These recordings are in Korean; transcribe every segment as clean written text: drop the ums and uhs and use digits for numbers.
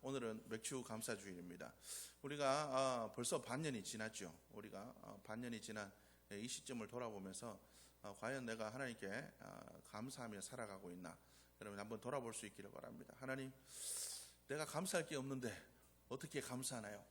오늘은 맥주 감사주일입니다. 우리가 벌써 반년이 지났죠. 우리가 반년이 지난 이 시점을 돌아보면서 과연 내가 하나님께 감사하며 살아가고 있나, 여러분 한번 돌아볼 수 있기를 바랍니다. 하나님, 내가 감사할 게 없는데 어떻게 감사하나요?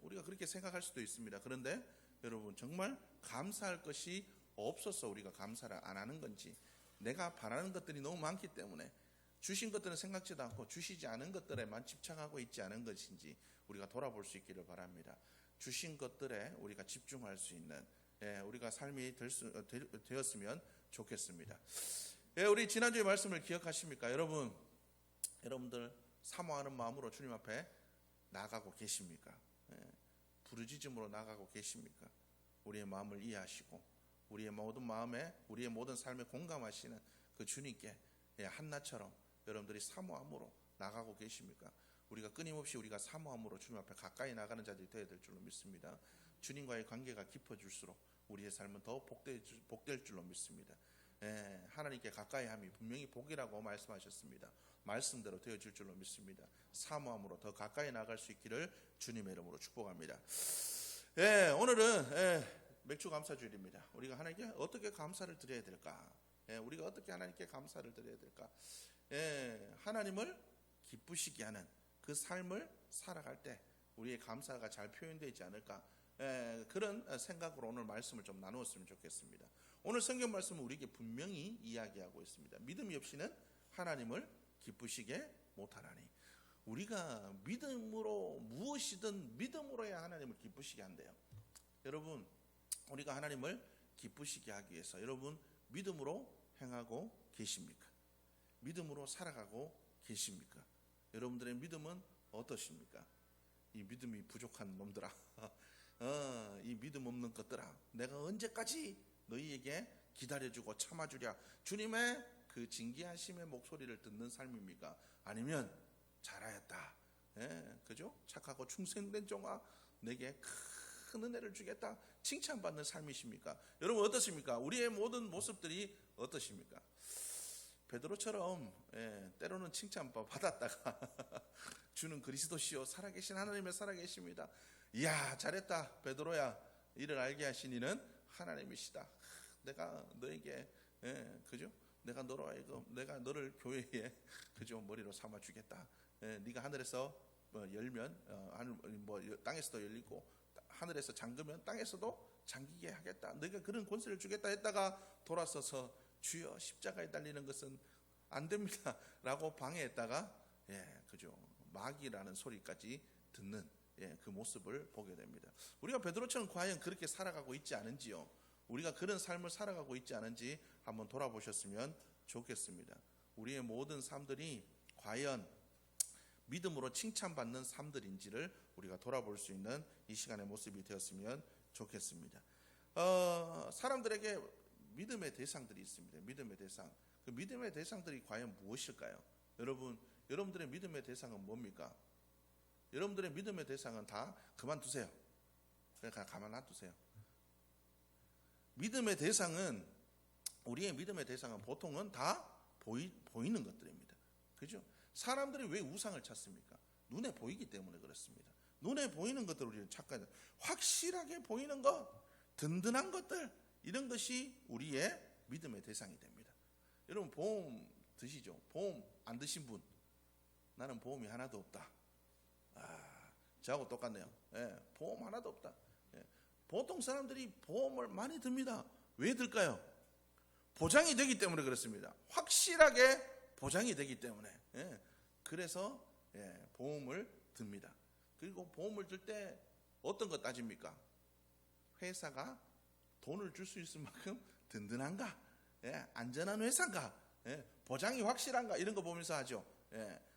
우리가 그렇게 생각할 수도 있습니다. 그런데 여러분, 정말 감사할 것이 없어서 우리가 감사를 안 하는 건지, 내가 바라는 것들이 너무 많기 때문에 주신 것들은 생각지도 않고 주시지 않은 것들에만 집착하고 있지 않은 것인지 우리가 돌아볼 수 있기를 바랍니다. 주신 것들에 우리가 집중할 수 있는 우리가 삶이 되었으면 좋겠습니다. 우리 지난주의 말씀을 기억하십니까? 여러분들 사모하는 마음으로 주님 앞에 나가고 계십니까? 부르짖음으로 나가고 계십니까? 우리의 마음을 이해하시고 우리의 모든 마음에, 우리의 모든 삶에 공감하시는 그 주님께 한나처럼 여러분들이 사모함으로 나가고 계십니까? 우리가 끊임없이 우리가 사모함으로 주님 앞에 가까이 나가는 자들이 되어야 될 줄로 믿습니다. 주님과의 관계가 깊어질수록 우리의 삶은 더 복될 줄로 믿습니다. 하나님께 가까이함이 분명히 복이라고 말씀하셨습니다. 말씀대로 되어질 줄로 믿습니다. 사모함으로 더 가까이 나갈 수 있기를 주님의 이름으로 축복합니다. 오늘은 맥주 감사주일입니다. 우리가 하나님께 어떻게 감사를 드려야 될까? 우리가 어떻게 하나님께 감사를 드려야 될까? 하나님을 기쁘시게 하는 그 삶을 살아갈 때 우리의 감사가 잘 표현되지 않을까? 그런 생각으로 오늘 말씀을 좀 나누었으면 좋겠습니다. 오늘 성경 말씀은 우리에게 분명히 이야기하고 있습니다. 믿음이 없이는 하나님을 기쁘시게 못하나니. 우리가 믿음으로, 무엇이든 믿음으로 해야 하나님을 기쁘시게 한대요. 여러분, 우리가 하나님을 기쁘시게 하기 위해서 여러분 믿음으로 행하고 계십니까? 믿음으로 살아가고 계십니까? 여러분들의 믿음은 어떠십니까? 이 믿음이 부족한 놈들아, 이 믿음 없는 것들아, 내가 언제까지 너희에게 기다려주고 참아주랴. 주님의 그 징계하심의 목소리를 듣는 삶입니까? 아니면 잘하였다, 그죠? 착하고 충성된 종아, 내게 큰 은혜를 주겠다, 칭찬받는 삶이십니까? 여러분 어떻습니까? 우리의 모든 모습들이 어떠십니까? 베드로처럼 때로는 칭찬받았다가 주는 그리스도시요 살아계신 하나님의 살아계십니다. 이야, 잘했다 베드로야, 이를 알게 하신 이는 하나님이시다. 내가 너에게 그죠? 내가 너로 하여금 내가 너를 교회에 그죠? 머리로 삼아 주겠다. 네가 하늘에서 열면 땅에서도 열리고 하늘에서 잠그면 땅에서도 잠기게 하겠다. 너희가 그런 권세를 주겠다 했다가 돌아서서 주여 십자가에 달리는 것은 안 됩니다 라고 방해했다가 그죠? 마귀라는 소리까지 듣는 그 모습을 보게 됩니다. 우리가 베드로처럼 과연 그렇게 살아가고 있지 않은지요? 우리가 그런 삶을 살아가고 있지 않은지 한번 돌아보셨으면 좋겠습니다. 우리의 모든 삶들이 과연 믿음으로 칭찬받는 삶들인지를 우리가 돌아볼 수 있는 이 시간의 모습이 되었으면 좋겠습니다. 사람들에게 믿음의 대상들이 있습니다. 믿음의 대상. 그 믿음의 대상들이 과연 무엇일까요? 여러분들의 믿음의 대상은 뭡니까? 여러분들의 믿음의 대상은 다 그만두세요. 그러니까 가만 놔두세요. 믿음의 대상은, 우리의 믿음의 대상은 보통은 다 보이는 것들입니다. 그죠? 사람들이 왜 우상을 찾습니까? 눈에 보이기 때문에 그렇습니다. 눈에 보이는 것들을 우리는 찾아야 돼요. 확실하게 보이는 것, 든든한 것들, 이런 것이 우리의 믿음의 대상이 됩니다. 여러분 보험 드시죠? 보험 안 드신 분, 나는 보험이 하나도 없다. 저하고 똑같네요. 보험 하나도 없다. 보통 사람들이 보험을 많이 듭니다. 왜 들까요? 보장이 되기 때문에 그렇습니다. 확실하게 보장이 되기 때문에. 그래서 보험을 듭니다. 그리고 보험을 들 때 어떤 거 따집니까? 회사가 돈을 줄 수 있을 만큼 든든한가? 안전한 회사인가? 보장이 확실한가? 이런 거 보면서 하죠.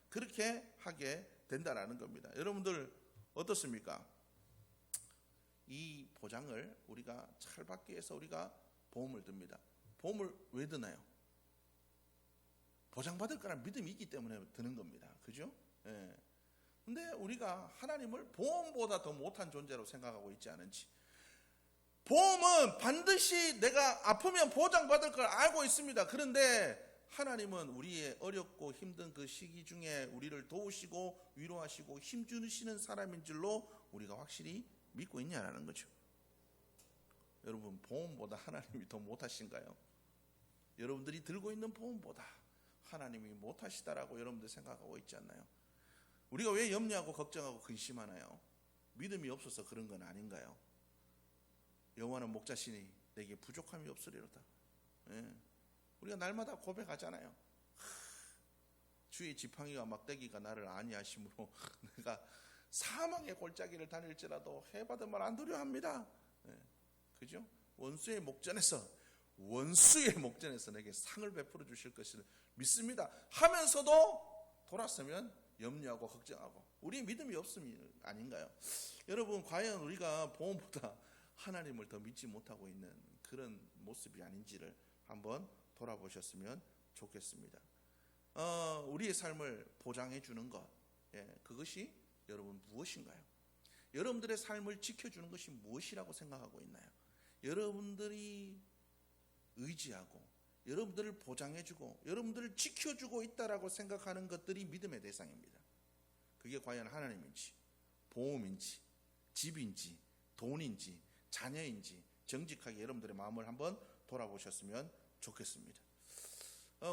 그렇게 하게 된다라는 겁니다. 여러분들 어떻습니까? 이 보장을 우리가 잘 받기 위해서 우리가 보험을 듭니다. 보험을 왜 드나요? 보장받을 거란 믿음이 있기 때문에 드는 겁니다. 그죠? 근데 우리가 하나님을 보험보다 더 못한 존재로 생각하고 있지 않은지. 보험은 반드시 내가 아프면 보장받을 걸 알고 있습니다. 그런데 하나님은 우리의 어렵고 힘든 그 시기 중에 우리를 도우시고 위로하시고 힘주시는 사람인 줄로 우리가 확실히 믿고 있냐라는 거죠. 여러분, 보험보다 하나님이 더 못하신가요? 여러분들이 들고 있는 보험보다 하나님이 못하시다라고 여러분들 생각하고 있지 않나요? 우리가 왜 염려하고 걱정하고 근심하나요? 믿음이 없어서 그런 건 아닌가요? 여호와는 목자시니 내게 부족함이 없으리로다. 우리가 날마다 고백하잖아요. 주의 지팡이와 막대기가 나를 안위하심으로 내가 사망의 골짜기를 다닐지라도 해받은 말 안 두려워합니다. 그죠? 원수의 목전에서 내게 상을 베풀어 주실 것을 믿습니다 하면서도 돌아서면 염려하고 걱정하고 우리 믿음이 없음이 아닌가요? 여러분, 과연 우리가 보험보다 하나님을 더 믿지 못하고 있는 그런 모습이 아닌지를 한번 돌아보셨으면 좋겠습니다. 우리의 삶을 보장해 주는 것, 그것이 여러분 무엇인가요? 여러분들의 삶을 지켜주는 것이 무엇이라고 생각하고 있나요? 여러분들이 의지하고 여러분들을 보장해주고 여러분들을 지켜주고 있다라고 생각하는 것들이 믿음의 대상입니다. 그게 과연 하나님인지, 보험인지, 집인지, 돈인지, 자녀인지 정직하게 여러분들의 마음을 한번 돌아보셨으면 좋겠습니다.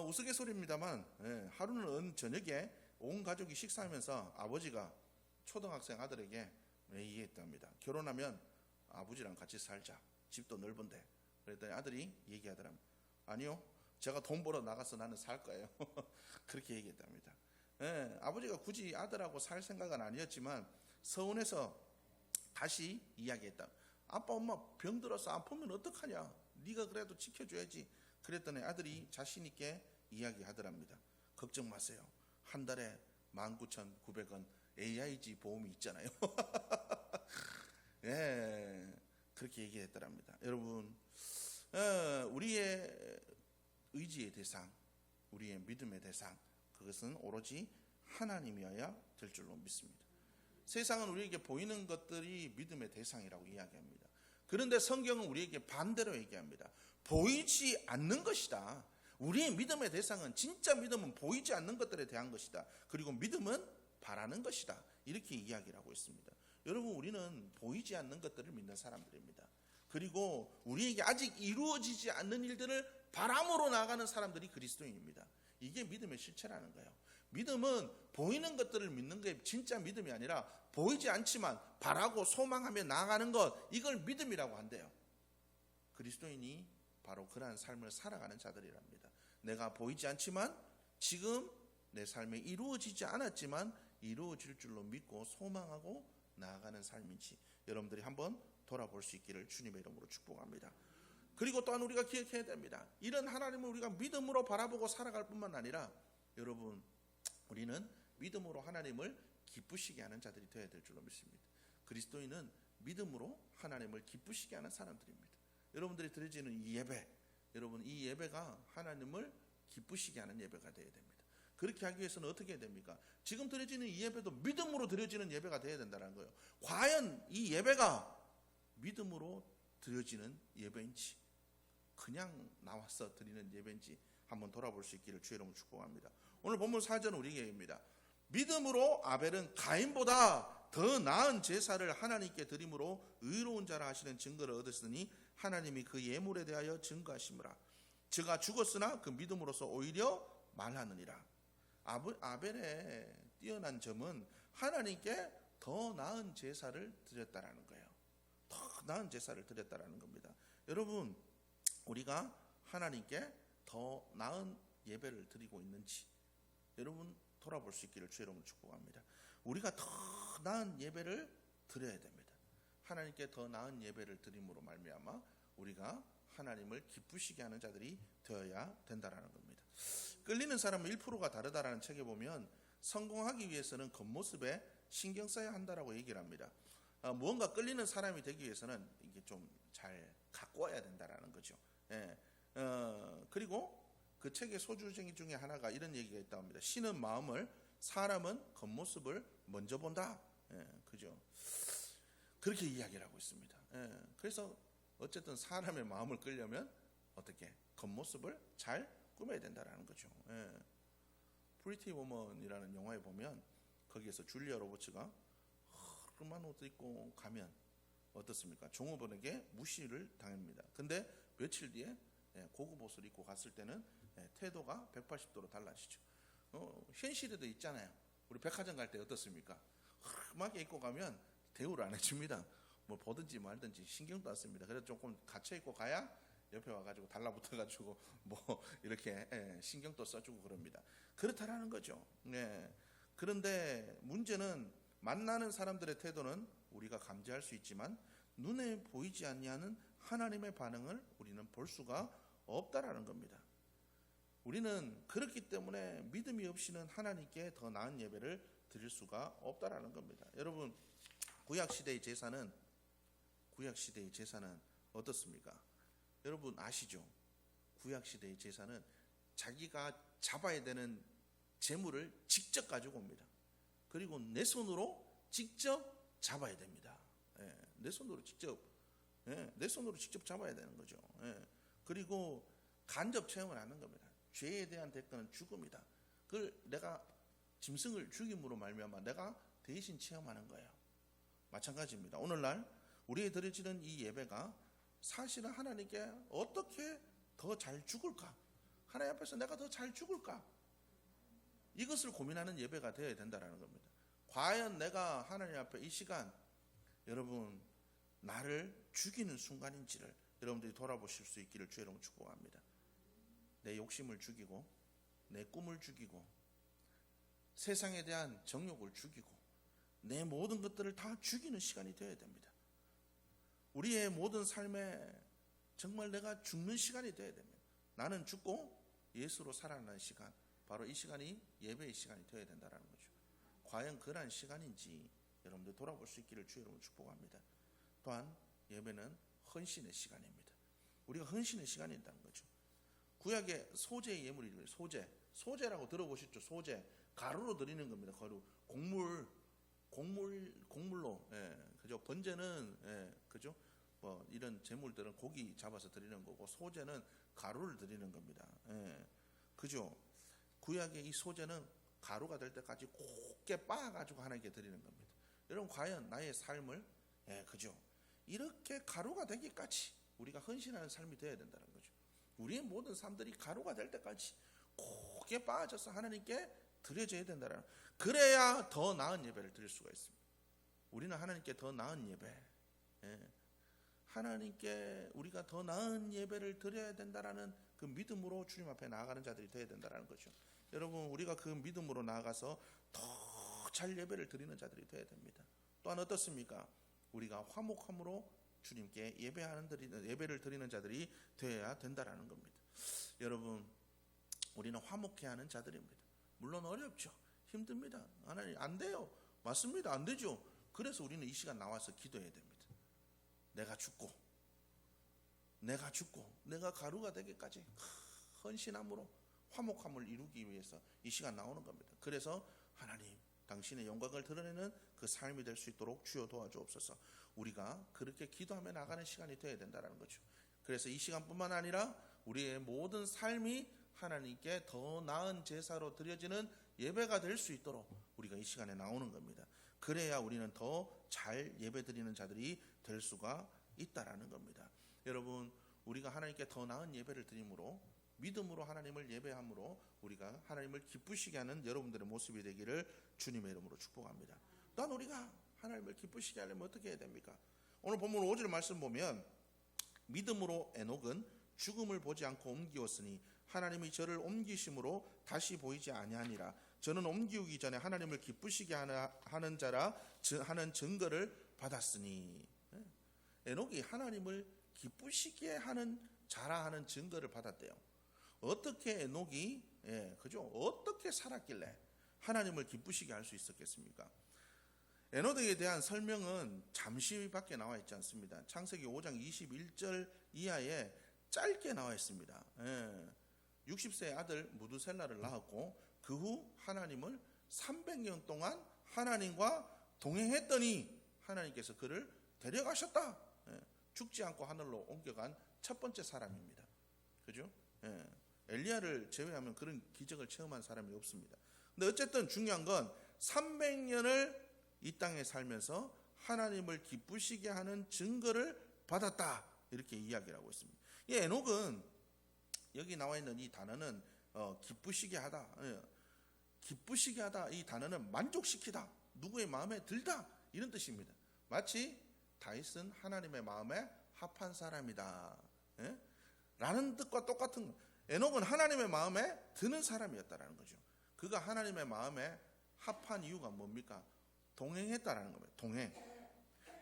우스갯소리입니다만 하루는 저녁에 온 가족이 식사하면서 아버지가 초등학생 아들에게 얘기했답니다. 결혼하면 아버지랑 같이 살자. 집도 넓은데. 그랬더니 아들이 얘기하더랍니다. 아니요, 제가 돈 벌어 나가서 나는 살 거예요. 그렇게 얘기했답니다. 아버지가 굳이 아들하고 살 생각은 아니었지만 서운해서 다시 이야기했다. 아빠 엄마 병들어서 아프면 어떡하냐, 네가 그래도 지켜줘야지. 그랬더니 아들이 자신 있게 이야기하더랍니다. 걱정 마세요, 한 달에 19,900원 AIG 보험이 있잖아요. 그렇게 얘기했더랍니다. 여러분, 우리의 의지의 대상, 우리의 믿음의 대상, 그것은 오로지 하나님이어야 될 줄로 믿습니다. 세상은 우리에게 보이는 것들이 믿음의 대상이라고 이야기합니다. 그런데 성경은 우리에게 반대로 얘기합니다. 보이지 않는 것이다. 우리의 믿음의 대상은, 진짜 믿음은 보이지 않는 것들에 대한 것이다. 그리고 믿음은 바라는 것이다. 이렇게 이야기를 하고 있습니다. 여러분, 우리는 보이지 않는 것들을 믿는 사람들입니다. 그리고 우리에게 아직 이루어지지 않는 일들을 바람으로 나가는 사람들이 그리스도인입니다. 이게 믿음의 실체라는 거예요. 믿음은 보이는 것들을 믿는 게 진짜 믿음이 아니라 보이지 않지만 바라고 소망하며 나아가는 것, 이걸 믿음이라고 한대요. 그리스도인이 바로 그러한 삶을 살아가는 자들이랍니다. 내가 보이지 않지만 지금 내 삶에 이루어지지 않았지만 이루어질 줄로 믿고 소망하고 나아가는 삶인지 여러분들이 한번 돌아볼 수 있기를 주님의 이름으로 축복합니다. 그리고 또한 우리가 기억해야 됩니다. 이런 하나님을 우리가 믿음으로 바라보고 살아갈 뿐만 아니라 여러분, 우리는 믿음으로 하나님을 기쁘시게 하는 자들이 되어야 될 줄로 믿습니다. 그리스도인은 믿음으로 하나님을 기쁘시게 하는 사람들입니다. 여러분들이 드려지는 이 예배, 여러분, 이 예배가 하나님을 기쁘시게 하는 예배가 되어야 됩니다. 그렇게 하기 위해서는 어떻게 해야 됩니까? 지금 드려지는 이 예배도 믿음으로 드려지는 예배가 되어야 된다는 거예요. 과연 이 예배가 믿음으로 드려지는 예배인지, 그냥 나와서 드리는 예배인지 한번 돌아볼 수 있기를 주의 이름으로 축복합니다. 오늘 본문 4절은 우리에게 얘기합니다. 믿음으로 아벨은 가인보다 더 나은 제사를 하나님께 드림으로 의로운 자라 하시는 증거를 얻었으니 하나님이 그 예물에 대하여 증거하시므라. 저가 죽었으나 그 믿음으로서 오히려 말하느니라. 아벨의 뛰어난 점은 하나님께 더 나은 제사를 드렸다라는 거예요. 더 나은 제사를 드렸다라는 겁니다. 여러분, 우리가 하나님께 더 나은 예배를 드리고 있는지 여러분 돌아볼 수 있기를 주의 이름으로 축복합니다. 우리가 더 나은 예배를 드려야 됩니다. 하나님께 더 나은 예배를 드림으로 말미암아 우리가 하나님을 기쁘시게 하는 자들이 되어야 된다라는 겁니다. 끌리는 사람은 1%가 다르다라는 책에 보면 성공하기 위해서는 겉모습에 신경 써야 한다라고 얘기를 합니다. 무언가 끌리는 사람이 되기 위해서는 이게 좀 잘 갖고 와야 된다라는 거죠. 그리고 그 책의 소주쟁이 중에 하나가 이런 얘기가 있다고 합니다. 신은 마음을, 사람은 겉모습을 먼저 본다. 그죠? 그렇게 이야기를 하고 있습니다. 그래서 어쨌든 사람의 마음을 끌려면 어떻게 겉모습을 잘 꾸며야 된다라는 거죠. 프리티 워먼이라는 영화에 보면 거기에서 줄리아 로버츠가 허름한 옷 입고 가면 어떻습니까? 종업원에게 무시를 당합니다. 근데 며칠 뒤에 고급 옷을 입고 갔을 때는 태도가 180도로 달라지죠. 현실에도 있잖아요. 우리 백화점 갈 때 어떻습니까? 허름하게 입고 가면 대우를 안 해줍니다. 뭐 보든지 말든지 신경도 안 씁니다. 그래서 조금 갇혀 입고 가야 옆에 와가지고 달라붙어가지고 뭐 이렇게 신경도 써주고 그럽니다. 그렇다라는 거죠. 그런데 문제는 만나는 사람들의 태도는 우리가 감지할 수 있지만 눈에 보이지 않냐는 하나님의 반응을 우리는 볼 수가 없다라는 겁니다. 우리는 그렇기 때문에 믿음이 없이는 하나님께 더 나은 예배를 드릴 수가 없다라는 겁니다. 여러분, 구약시대의 제사는 어떻습니까? 여러분 아시죠? 구약시대의 제사는 자기가 잡아야 되는 제물을 직접 가지고 옵니다. 그리고 내 손으로 직접 잡아야 됩니다. 내 손으로 직접 잡아야 되는 거죠. 그리고 간접 체험을 하는 겁니다. 죄에 대한 대가는 죽음이다. 그걸 내가 짐승을 죽임으로 말미암아 내가 대신 체험하는 거예요. 마찬가지입니다. 오늘날 우리에 드려지는 이 예배가 사실은 하나님께 어떻게 더 잘 죽을까? 하나님 앞에서 내가 더 잘 죽을까? 이것을 고민하는 예배가 되어야 된다는 겁니다. 과연 내가 하나님 앞에 이 시간 여러분 나를 죽이는 순간인지를 여러분들이 돌아보실 수 있기를 주의 이름으로 축복합니다. 내 욕심을 죽이고 내 꿈을 죽이고 세상에 대한 정욕을 죽이고 내 모든 것들을 다 죽이는 시간이 되어야 됩니다. 우리의 모든 삶에 정말 내가 죽는 시간이 되어야 됩니다. 나는 죽고 예수로 살아나는 시간, 바로 이 시간이 예배의 시간이 되어야 된다는 거죠. 과연 그러한 시간인지 여러분들 돌아볼 수 있기를 주의 이름으로 축복합니다. 또한 예배는 헌신의 시간입니다. 우리가 헌신의 시간이 있다는 거죠. 구약의 소재의 예물이 소재라고 들어보셨죠? 소재, 가루로 드리는 겁니다. 가루, 곡물로, 그죠? 번제는, 그죠? 뭐 이런 제물들은 고기 잡아서 드리는 거고 소재는 가루를 드리는 겁니다. 그죠? 구약의 이 소재는 가루가 될 때까지 곱게 빻아가지고 하나님께 드리는 겁니다. 여러분 과연 나의 삶을, 그죠? 이렇게 가루가 되기까지 우리가 헌신하는 삶이 되어야 된다는 거죠. 우리의 모든 삶들이 가루가 될 때까지 곱게 빻아져서 하나님께 드려져야 된다는, 그래야 더 나은 예배를 드릴 수가 있습니다. 우리는 하나님께 더 나은 예배, 하나님께 우리가 더 나은 예배를 드려야 된다라는 그 믿음으로 주님 앞에 나아가는 자들이 되어야 된다는 거죠. 여러분 우리가 그 믿음으로 나아가서 더 잘 예배를 드리는 자들이 되어야 됩니다. 또한 어떻습니까? 우리가 화목함으로 주님께 예배를 드리는 자들이 되어야 된다라는 겁니다. 여러분 우리는 화목해야 하는 자들입니다. 물론 어렵죠. 힘듭니다. 하나님 안 돼요. 맞습니다. 안 되죠. 그래서 우리는 이 시간 나와서 기도해야 됩니다. 내가 죽고 내가 가루가 되기까지 헌신함으로 화목함을 이루기 위해서 이 시간 나오는 겁니다. 그래서 하나님 당신의 영광을 드러내는 그 삶이 될 수 있도록 주여 도와주옵소서. 우리가 그렇게 기도하며 나가는 시간이 되어야 된다는 거죠. 그래서 이 시간뿐만 아니라 우리의 모든 삶이 하나님께 더 나은 제사로 드려지는 예배가 될 수 있도록 우리가 이 시간에 나오는 겁니다. 그래야 우리는 더 잘 예배 드리는 자들이 될 수가 있다라는 겁니다. 여러분 우리가 하나님께 더 나은 예배를 드림으로 믿음으로 하나님을 예배함으로 우리가 하나님을 기쁘시게 하는 여러분들의 모습이 되기를 주님의 이름으로 축복합니다. 또한 우리가 하나님을 기쁘시게 하려면 어떻게 해야 됩니까? 오늘 본문 5절 말씀 보면 믿음으로 에녹은 죽음을 보지 않고 옮기었으니 하나님이 저를 옮기심으로 다시 보이지 아니하니라. 저는 옮기우기 전에 하나님을 기쁘시게 하는 자라 하는 증거를 받았으니. 에녹이 하나님을 기쁘시게 하는 자라 하는 증거를 받았대요. 어떻게 에녹이 그죠? 어떻게 살았길래 하나님을 기쁘시게 할 수 있었겠습니까? 에녹에 대한 설명은 잠시밖에 나와 있지 않습니다. 창세기 5장 21절 이하에 짧게 나와 있습니다. 60세의 아들 무두셀라를 낳았고 그 후 하나님을 300년 동안 하나님과 동행했더니 하나님께서 그를 데려가셨다. 죽지 않고 하늘로 옮겨간 첫 번째 사람입니다. 그죠? 엘리야를 제외하면 그런 기적을 체험한 사람이 없습니다. 근데 어쨌든 중요한 건 300년을 이 땅에 살면서 하나님을 기쁘시게 하는 증거를 받았다, 이렇게 이야기를 하고 있습니다. 이 에녹은 여기 나와 있는 이 단어는 기쁘시게 하다, 기쁘시게 하다, 이 단어는 만족시키다, 누구의 마음에 들다, 이런 뜻입니다. 마치 다윗은 하나님의 마음에 합한 사람이다, 라는 뜻과 똑같은 거. 에녹은 하나님의 마음에 드는 사람이었다라는 거죠. 그가 하나님의 마음에 합한 이유가 뭡니까? 동행했다라는 겁니다.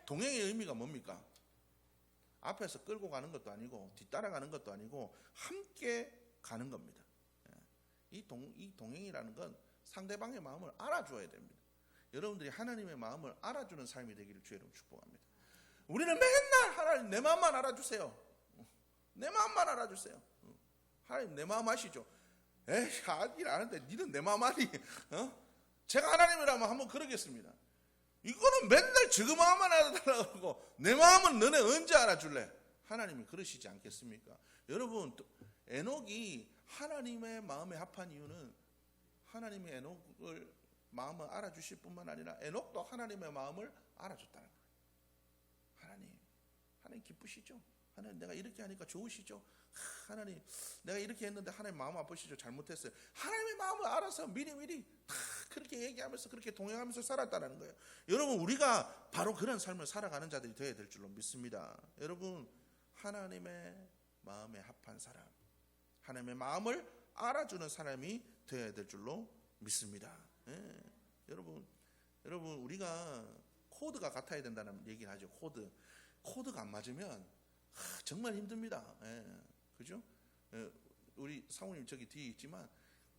동행의 의미가 뭡니까? 앞에서 끌고 가는 것도 아니고 뒤따라가는 것도 아니고 함께 가는 겁니다. 이 동행이라는 건 상대방의 마음을 알아줘야 됩니다. 여러분들이 하나님의 마음을 알아주는 삶이 되기를 주의 이름으로 축복합니다. 우리는 맨날 하나님 내 마음만 알아주세요, 내 마음만 알아주세요. 하나님 내 마음 아시죠? 에이, 일 아는데 니는 내 마음 아니? 제가 하나님이라면 한번 그러겠습니다. 이거는 맨날 저 마음만 알아달라고 내 마음은 너네 언제 알아줄래? 하나님이 그러시지 않겠습니까? 여러분, 에녹이 하나님의 마음에 합한 이유는 하나님이 에녹을 마음을 알아주실 뿐만 아니라 에녹도 하나님의 마음을 알아줬다는 거예요. 하나님 기쁘시죠? 하나님 내가 이렇게 하니까 좋으시죠? 하나님 내가 이렇게 했는데 하나님 마음 아프시죠? 잘못했어요. 하나님의 마음을 알아서 미리 다 그렇게 얘기하면서 그렇게 동행하면서 살았다는 거예요. 여러분, 우리가 바로 그런 삶을 살아가는 자들이 되어야 될 줄로 믿습니다. 여러분, 하나님의 마음에 합한 사람, 하나님의 마음을 알아주는 사람이 되어야 될 줄로 믿습니다. 여러분 우리가 코드가 같아야 된다는 얘기를 하죠. 코드가 안 맞으면 정말 힘듭니다. 그죠? 우리 사모님 저기 뒤에 있지만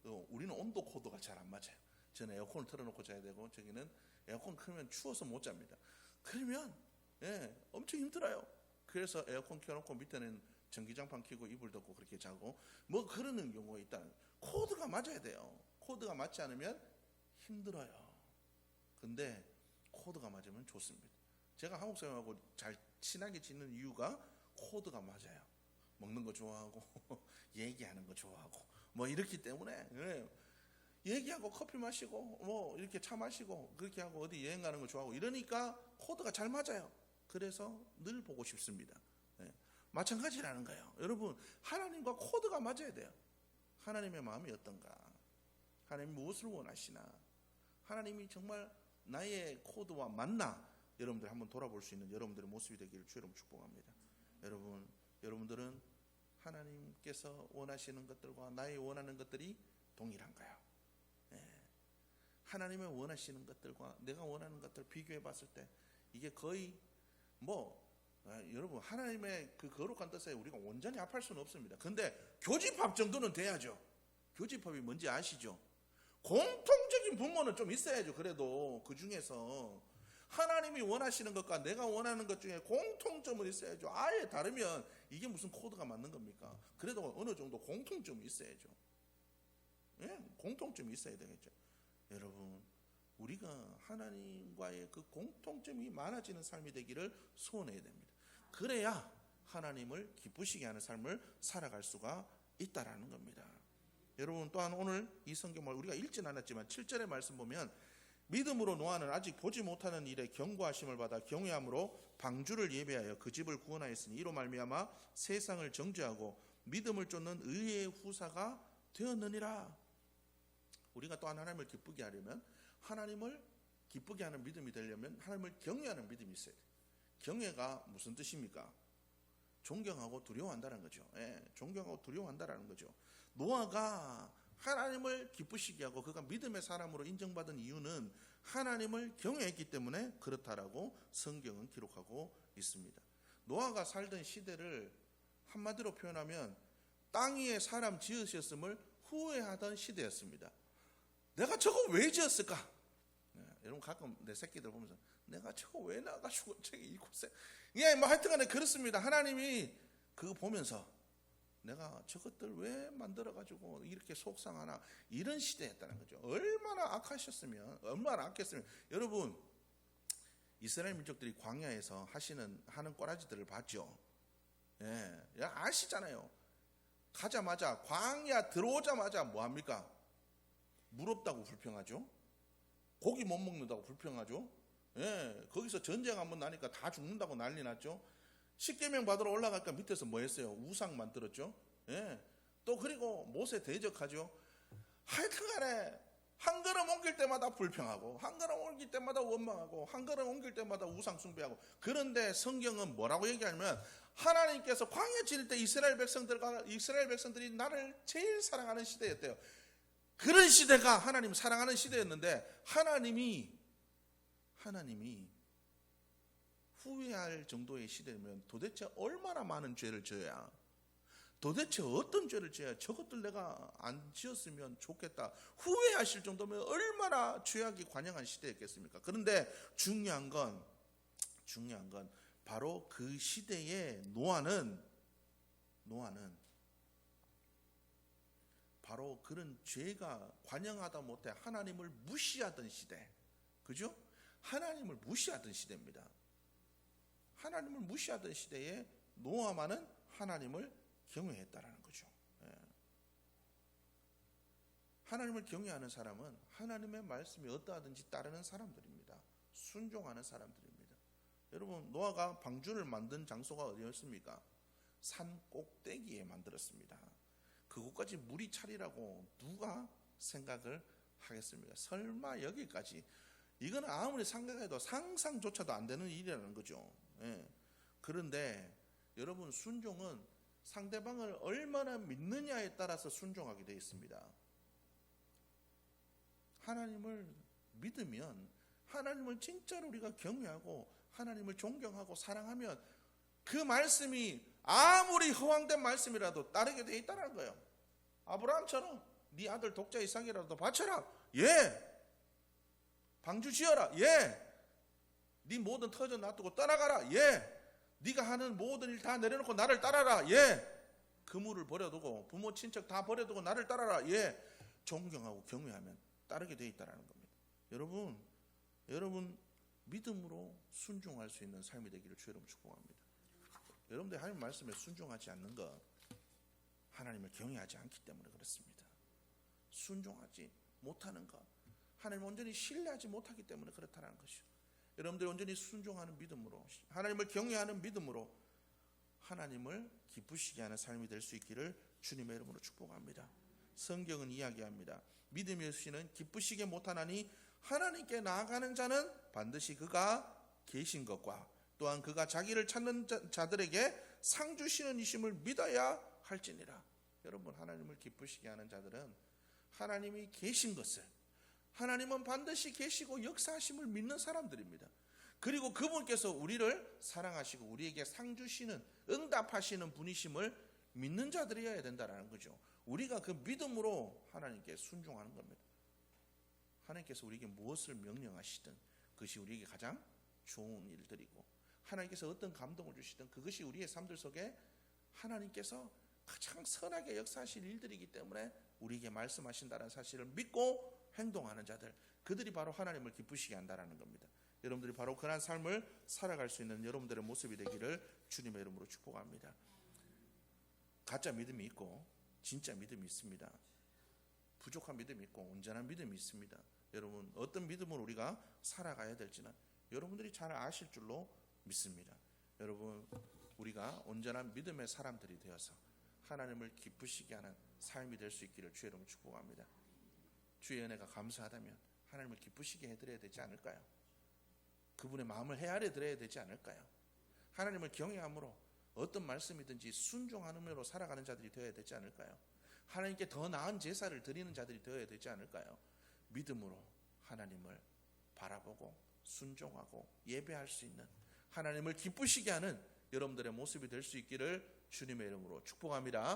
우리는 온도 코드가 잘 안 맞아요. 저는 에어컨을 틀어놓고 자야 되고 저기는 에어컨 크면 추워서 못 잡니다. 그러면 엄청 힘들어요. 그래서 에어컨 켜놓고 밑에는 전기장판 켜고 이불 덮고 그렇게 자고 뭐 그러는 경우가 있다. 코드가 맞아야 돼요. 코드가 맞지 않으면 힘들어요. 근데 코드가 맞으면 좋습니다. 제가 한국 사람하고 잘 친하게 지내는 이유가 코드가 맞아요. 먹는 거 좋아하고 얘기하는 거 좋아하고 뭐 이렇기 때문에 얘기하고 커피 마시고 뭐 이렇게 차 마시고 그렇게 하고 어디 여행 가는 거 좋아하고 이러니까 코드가 잘 맞아요. 그래서 늘 보고 싶습니다. 마찬가지라는 거예요. 여러분, 하나님과 코드가 맞아야 돼요. 하나님의 마음이 어떤가? 하나님이 무엇을 원하시나? 하나님이 정말 나의 코드와 맞나? 여러분들 한번 돌아볼 수 있는 여러분들의 모습이 되기를 주의 이름으로 축복합니다. 여러분들은 하나님께서 원하시는 것들과 나의 원하는 것들이 동일한가요? 하나님의 원하시는 것들과 내가 원하는 것들 비교해 봤을 때 이게 거의 여러분, 하나님의 그 거룩한 뜻에 우리가 온전히 합할 수는 없습니다. 근데 교집합 정도는 돼야죠. 교집합이 뭔지 아시죠? 공통적인 분모는 좀 있어야죠. 그래도 그 중에서 하나님이 원하시는 것과 내가 원하는 것 중에 공통점은 있어야죠. 아예 다르면 이게 무슨 코드가 맞는 겁니까? 그래도 어느 정도 공통점이 있어야죠. 공통점이 있어야 되겠죠. 여러분, 우리가 하나님과의 그 공통점이 많아지는 삶이 되기를 소원해야 됩니다. 그래야 하나님을 기쁘시게 하는 삶을 살아갈 수가 있다라는 겁니다. 여러분, 또한 오늘 이 성경을 우리가 읽진 않았지만 7절의 말씀 보면 믿음으로 노아는 아직 보지 못하는 일에 경고하심을 받아 경외함으로 방주를 예배하여 그 집을 구원하였으니 이로 말미암아 세상을 정죄하고 믿음을 쫓는 의의 후사가 되었느니라. 우리가 또한 하나님을 기쁘게 하려면, 하나님을 기쁘게 하는 믿음이 되려면 하나님을 경외하는 믿음이 있어야 돼요. 경외가 무슨 뜻입니까? 존경하고 두려워한다는 거죠. 존경하고 두려워한다는 거죠. 노아가 하나님을 기쁘시게 하고 그가 믿음의 사람으로 인정받은 이유는 하나님을 경외했기 때문에 그렇다라고 성경은 기록하고 있습니다. 노아가 살던 시대를 한마디로 표현하면 땅 위에 사람 지으셨음을 후회하던 시대였습니다. 내가 저거 왜 지었을까? 여러분, 가끔 내 새끼들 보면서 내가 저거 왜 나가지고 저기 이곳에 하여튼간에 그렇습니다. 하나님이 그거 보면서 내가 저것들 왜 만들어가지고 이렇게 속상하나, 이런 시대였다는 거죠. 얼마나 악했으면. 여러분, 이스라엘 민족들이 광야에서 하는 꼬라지들을 봤죠. 아시잖아요. 가자마자 광야 들어오자마자 뭐합니까? 물 없다고 불평하죠. 고기 못 먹는다고 불평하죠. 예, 거기서 전쟁 한번 나니까 다 죽는다고 난리 났죠. 십계명 받으러 올라갈까 밑에서 뭐 했어요? 우상 만들었죠. 예, 또 그리고 모세 대적하죠. 하여튼간에 한 걸음 옮길 때마다 불평하고, 한 걸음 옮길 때마다 원망하고, 한 걸음 옮길 때마다 우상 숭배하고. 그런데 성경은 뭐라고 얘기하냐면, 하나님께서 광야 지낼 때 이스라엘 백성들이 나를 제일 사랑하는 시대였대요. 그런 시대가 하나님 사랑하는 시대였는데, 하나님이 후회할 정도의 시대면 도대체 얼마나 많은 죄를 져야, 도대체 어떤 죄를 지어야 저것들 내가 안 지었으면 좋겠다 후회하실 정도면 얼마나 죄악이 관영한 시대였겠습니까? 그런데 중요한 건 바로 그 시대의 노아는 바로 그런 죄가 관영하다 못해 하나님을 무시하던 시대, 그죠? 하나님을 무시하던 시대입니다. 하나님을 무시하던 시대에 노아만은 하나님을 경외했다라는 거죠. 하나님을 경외하는 사람은 하나님의 말씀이 어떠하든지 따르는 사람들입니다. 순종하는 사람들입니다. 여러분, 노아가 방주를 만든 장소가 어디였습니까? 산 꼭대기에 만들었습니다. 그곳까지 물이 차리라고 누가 생각을 하겠습니까? 설마 여기까지. 이건 아무리 생각해도 상상조차도 안 되는 일이라는 거죠. 그런데 여러분, 순종은 상대방을 얼마나 믿느냐에 따라서 순종하게 되어 있습니다. 하나님을 믿으면, 하나님을 진짜로 우리가 경외하고 하나님을 존경하고 사랑하면 그 말씀이 아무리 허황된 말씀이라도 따르게 되어 있다는 거예요. 아브라함처럼 네 아들 독자 이삭이라도 바쳐라. 예. 방주 지어라. 예. 네 모든 터져 놔두고 떠나가라. 예. 네가 하는 모든 일 다 내려놓고 나를 따라라. 예. 그물을 버려두고 부모 친척 다 버려두고 나를 따라라. 예. 존경하고 경외하면 따르게 되어 있다는 겁니다. 여러분 믿음으로 순종할 수 있는 삶이 되기를 주의 이름으로 축복합니다. 여러분들 하나님 말씀에 순종하지 않는 것, 하나님을 경외하지 않기 때문에 그렇습니다. 순종하지 못하는 것, 하나님을 온전히 신뢰하지 못하기 때문에 그렇다는 것이죠. 여러분들이 온전히 순종하는 믿음으로, 하나님을 경외하는 믿음으로 하나님을 기쁘시게 하는 삶이 될 수 있기를 주님의 이름으로 축복합니다. 성경은 이야기합니다. 믿음이 없이는 기쁘시게 못하나니 하나님께 나아가는 자는 반드시 그가 계신 것과 또한 그가 자기를 찾는 자들에게 상 주시는 이심을 믿어야 할지니라. 여러분, 하나님을 기쁘시게 하는 자들은 하나님이 계신 것을, 하나님은 반드시 계시고 역사하심을 믿는 사람들입니다. 그리고 그분께서 우리를 사랑하시고 우리에게 상 주시는, 응답하시는 분이심을 믿는 자들이어야 된다는 거죠. 우리가 그 믿음으로 하나님께 순종하는 겁니다. 하나님께서 우리에게 무엇을 명령하시든 그것이 우리에게 가장 좋은 일들이고, 하나님께서 어떤 감동을 주시든 그것이 우리의 삶들 속에 하나님께서 가장 선하게 역사하실 일들이기 때문에 우리에게 말씀하신다는 사실을 믿고 행동하는 자들, 그들이 바로 하나님을 기쁘시게 한다는 겁니다. 여러분들이 바로 그런 삶을 살아갈 수 있는 여러분들의 모습이 되기를 주님의 이름으로 축복합니다. 가짜 믿음이 있고 진짜 믿음이 있습니다. 부족한 믿음이 있고 온전한 믿음이 있습니다. 여러분, 어떤 믿음으로 우리가 살아가야 될지는 여러분들이 잘 아실 줄로 믿습니다. 여러분, 우리가 온전한 믿음의 사람들이 되어서 하나님을 기쁘시게 하는 삶이 될 수 있기를 주의 이름으로 축복합니다. 주의 은혜가 감사하다면 하나님을 기쁘시게 해드려야 되지 않을까요? 그분의 마음을 헤아려 드려야 되지 않을까요? 하나님을 경외함으로 어떤 말씀이든지 순종함으로 살아가는 자들이 되어야 되지 않을까요? 하나님께 더 나은 제사를 드리는 자들이 되어야 되지 않을까요? 믿음으로 하나님을 바라보고 순종하고 예배할 수 있는, 하나님을 기쁘시게 하는 여러분들의 모습이 될 수 있기를 주님의 이름으로 축복합니다.